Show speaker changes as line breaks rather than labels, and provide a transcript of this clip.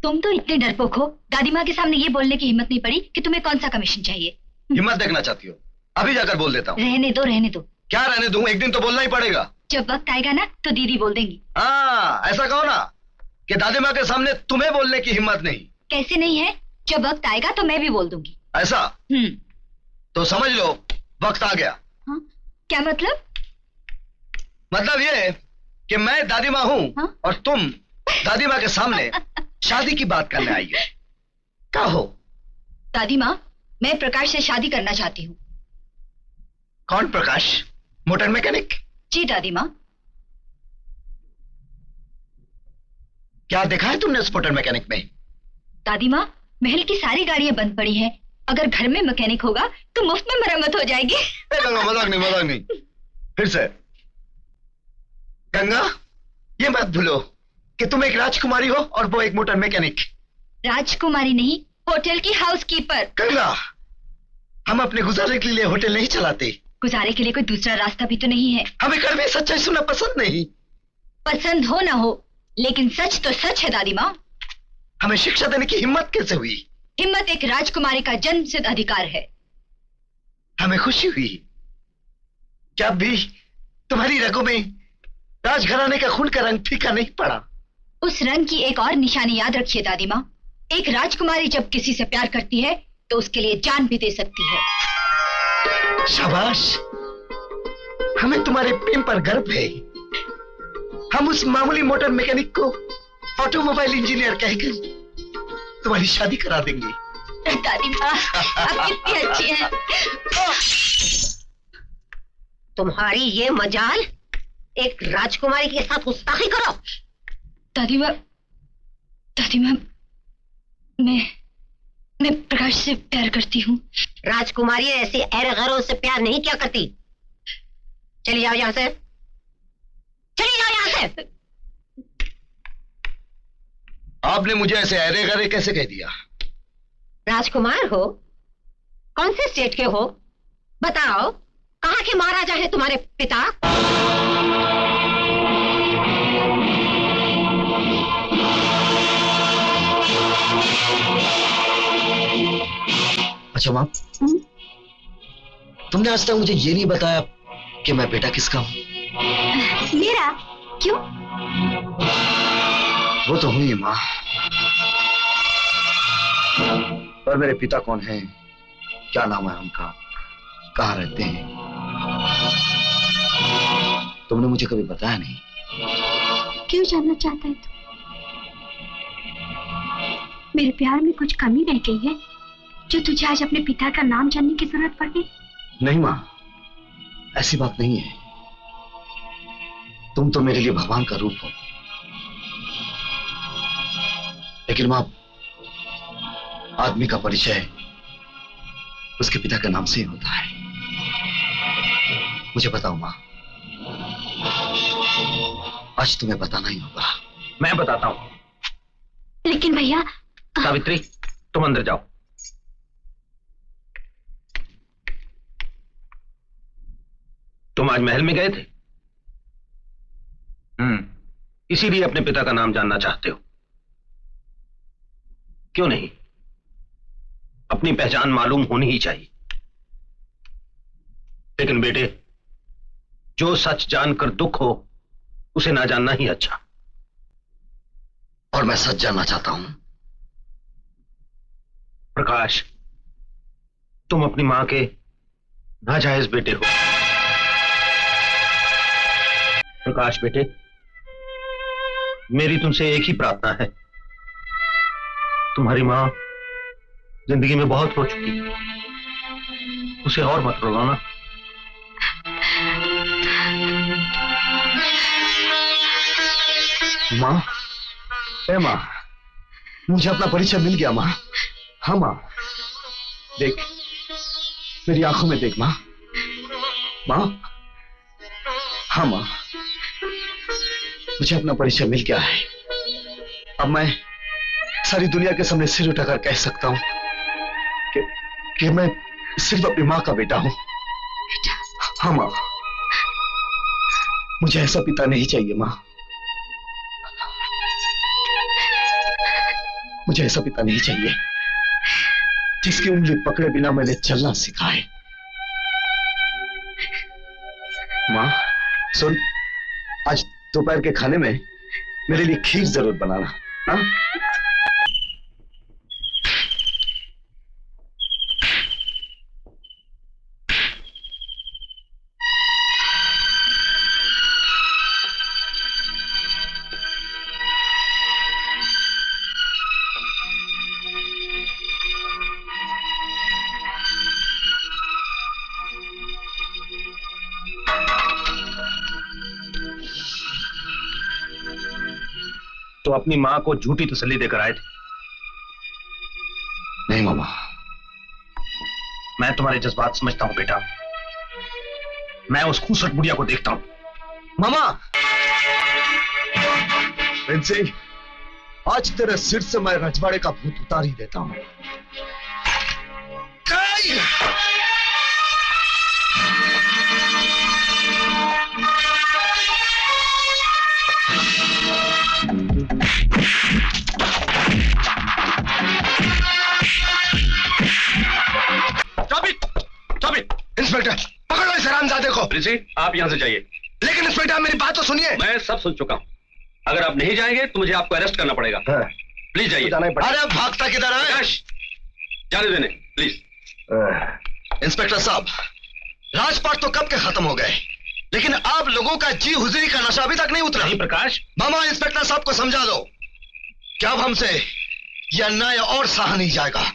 तुम तो इतने डरपोक हो, दादी माँ के सामने ये बोलने की हिम्मत नहीं पड़ी कि तुम्हें कौन सा कमीशन चाहिए।
हिम्मत देखना चाहती हो? अभी जाकर बोल देता हूँ।
रहने दो रहने दो।
क्या रहने दूं? एक दिन तो बोलना ही पड़ेगा।
जब वक्त आएगा ना तो दीदी बोल देंगी।
हाँ, ऐसा कहो ना कि दादी माँ के सामने तुम्हें बोलने की हिम्मत नहीं।
कैसे नहीं है? जब वक्त आएगा तो मैं भी बोल दूंगी।
ऐसा? तो समझ लो वक्त आ गया।
हाँ? क्या मतलब?
मतलब ये कि मैं दादी माँ हूँ। हाँ? और तुम दादी माँ के सामने शादी की बात करने आई हो। कहो।
दादी माँ, मैं प्रकाश से शादी करना चाहती हूँ।
कौन प्रकाश? Motor mechanic?
जी दादी माँ।
क्या देखा है तुमने उस मोटर मैकेनिक में?
दादी माँ, महल की सारी गाड़ियां बंद पड़ी हैं। अगर घर में मैकेनिक होगा तो मुफ्त में मरम्मत हो जाएगी।
गंगा, मजाक नहीं, मजाक नहीं। फिर से। गंगा, ये मत भूलो कि तुम एक राजकुमारी हो और वो एक मोटर मैकेनिक।
राजकुमारी नहीं, होटल की हाउसकीपर।
गंगा, हम अपने गुजारे के लिए होटल नहीं चलाते।
गुजारे के लिए कोई दूसरा रास्ता भी तो नहीं है।
हमें घर में सच्चाई सुनना पसंद नहीं।
पसंद हो ना हो, लेकिन सच तो सच है दादी माँ।
हमें शिक्षा देने की हिम्मत कैसे हुई?
हिम्मत एक राजकुमारी का जन्मसिद्ध अधिकार है।
हमें खुशी हुई क्या भी तुम्हारी रगों में राजघराने का खून का रंग फीका नहीं पड़ा।
उस रंग की एक और निशानी याद रखिए दादी माँ। एक राजकुमारी जब किसी से प्यार करती है तो उसके लिए जान भी दे सकती है।
शाबाश, हमें तुम्हारे प्रेम पर गर्व है। हम उस मामूली मोटर मैकेनिक को ऑटोमोबाइल इंजीनियर कहकर तुम्हारी शादी करा देंगे।
दादी माँ, आप कितनी अच्छी हैं।
तुम्हारी ये मजाल, एक राजकुमारी के साथ गुस्ताखी करो।
दादी माँ, मैं प्रकाश से प्यार करती हूँ।
राजकुमारी ऐसे ऐरे गैरों से प्यार नहीं क्या करती। चली जाओ यहाँ से, चली जाओ यहाँ से।
आपने मुझे ऐसे ऐरे गैरे कैसे कह दिया?
राजकुमार हो? कौन से स्टेट के हो? बताओ, कहाँ के महाराजा है तुम्हारे पिता?
अच्छा माँ, तुमने आज तक मुझे ये नहीं बताया कि मैं बेटा किसका हूँ?
मेरा? क्यों?
वो तो हुई माँ, पर मेरे पिता कौन हैं? क्या नाम है उनका? कहाँ रहते हैं? तुमने मुझे कभी बताया नहीं।
क्यों जानना चाहता है तू? मेरे प्यार में कुछ कमी रह गई है जो तुझे आज अपने पिता का नाम जानने की जरूरत पड़ गई?
नहीं माँ, ऐसी बात नहीं है। तुम तो मेरे लिए भगवान का रूप हो। लेकिन माँ, आदमी का परिचय उसके पिता के नाम से ही होता है। मुझे बताओ माँ, आज तुम्हें बताना ही होगा।
मैं बताता हूं।
लेकिन भैया।
सावित्री, तुम अंदर जाओ। तुम आज महल में गए थे? इसीलिए अपने पिता का नाम जानना चाहते हो? क्यों नहीं? अपनी पहचान मालूम होनी ही चाहिए। लेकिन बेटे, जो सच जानकर दुख हो उसे ना जानना ही अच्छा।
और मैं सच जानना चाहता हूं।
प्रकाश, तुम अपनी मां के नाजायज बेटे हो। प्रकाश बेटे, मेरी तुमसे एक ही प्रार्थना है। तुम्हारी मां जिंदगी में बहुत रो चुकी है, उसे और मत रुलाना।
मां, ए मां, मुझे अपना परिचय मिल गया मां। हाँ मां, देख मेरी आंखों में देख मां। मां, हाँ मां, मुझे अपना परिचय मिल गया है। अब मैं सारी दुनिया के सामने सिर उठाकर कह सकता हूं कि मैं सिर्फ अपनी मां का बेटा हूं। हाँ मां, मुझे ऐसा पिता नहीं चाहिए मां। मुझे ऐसा पिता नहीं चाहिए जिसकी उंगली पकड़े बिना मैंने चलना सिखाए। माँ सुन, आज दोपहर के खाने में मेरे लिए खीर जरूर बनाना। हाँ?
तो अपनी मां को झूठी तसल्ली देकर आए थे।
नहीं मामा,
मैं तुम्हारे जज्बात समझता हूं बेटा। मैं उस खूसट बुढ़िया को देखता हूं।
मामा सिंह, आज तेरे सिर से मैं रजवाड़े का भूत उतार ही देता हूं।
इंस्पेक्टर पकड़ लो इस हरामजादे को।
प्रिंसी, आप यहां से जाइए।
लेकिन इंस्पेक्टर मेरी बात तो सुनिए।
मैं सब सुन चुका हूं। अगर आप नहीं जाएंगे तो मुझे आपको अरेस्ट करना पड़ेगा। प्लीज जाइए।
अरे भागता किधर है?
जाने देने प्लीज।
इंस्पेक्टर साहब, राजपाट तो कब के खत्म हो गए, लेकिन आप लोगों का जी हुजूरी का नशा अभी तक नहीं उतरा।
नहीं प्रकाश,
मामा इंस्पेक्टर साहब को समझा दो कि अब हमसे यह अन्याय और सहा नहीं जाएगा।